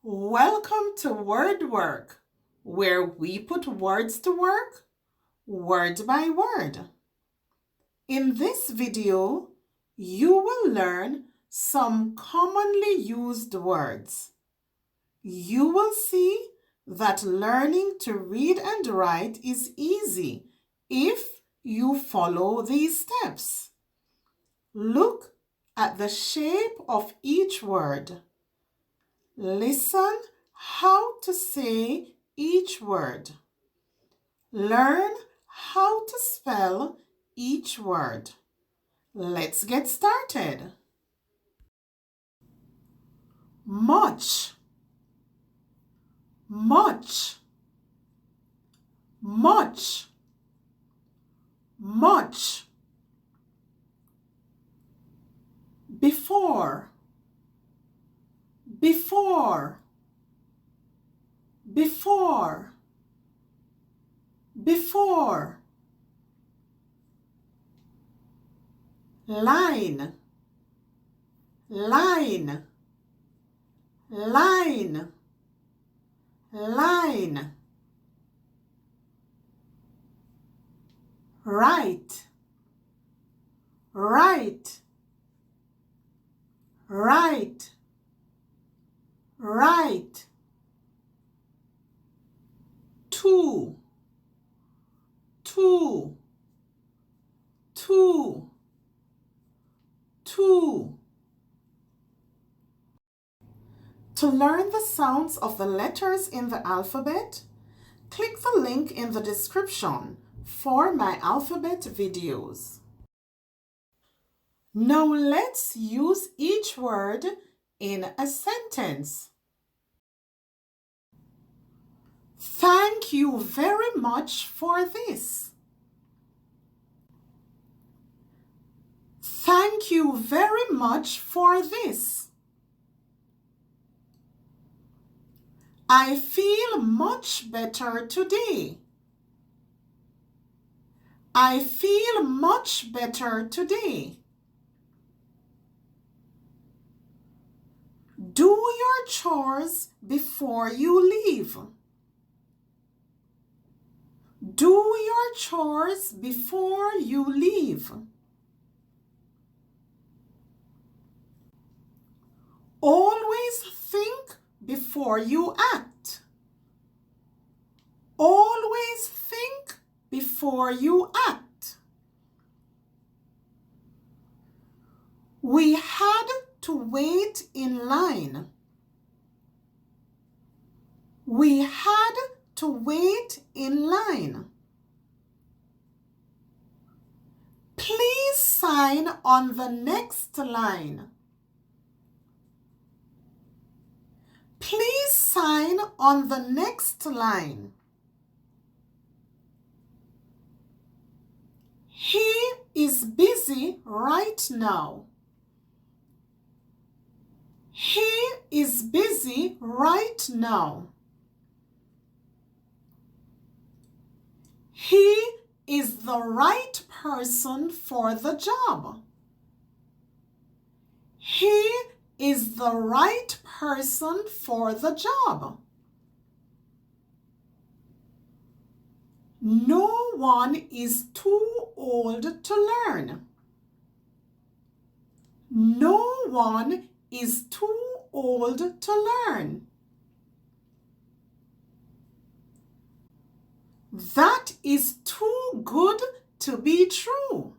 Welcome to Word Work, where we put words to work, word by word. In this video, you will learn some commonly used words. You will see that learning to read and write is easy if you follow these steps. Look at the shape of each word. Listen how to say each word. Learn how to spell each word. Let's get started. Much, much, much, much. Before, before, before, before. Line, line, line, line. Right, right, right, right. Two, two, two, two. To learn the sounds of the letters in the alphabet, click the link in the description for my alphabet videos. Now let's use each word in a sentence. Thank you very much for this. Thank you very much for this. I feel much better today. I feel much better today. Do your chores before you leave. Do your chores before you leave. Always think before you act. Always think before you act. We had to wait in line. We had to wait in line. Please sign on the next line. Please sign on the next line. He is busy right now. He is busy right now. He is the right person for the job. He is the right person for the job. No one is too old to learn. No one is too old to learn. That is too good to be true.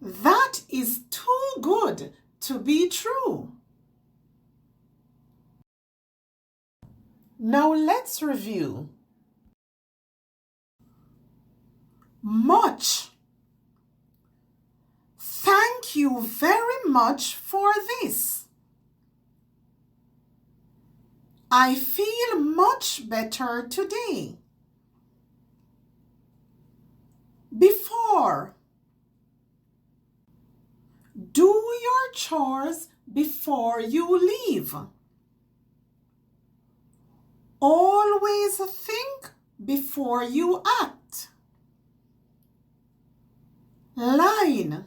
That is too good to be true. Now let's review. Much. Thank you very much for this. I feel much better today. Before. Do your chores before you leave. Always think before you act. Line.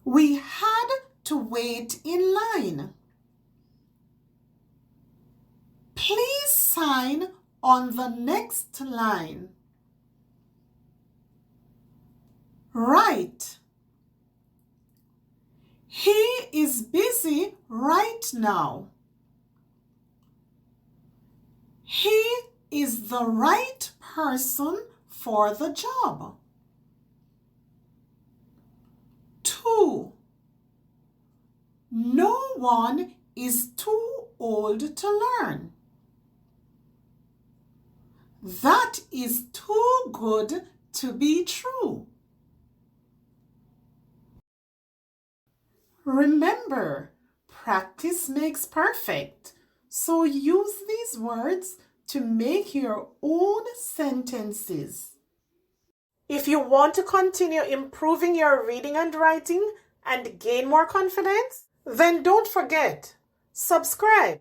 We had to wait in line. Please sign on the next line. Right. He is busy right now. He is the right person for the job. 2. No one is too old to learn. That is too good to be true. Remember, practice makes perfect. So use these words to make your own sentences. If you want to continue improving your reading and writing and gain more confidence, then don't forget, subscribe.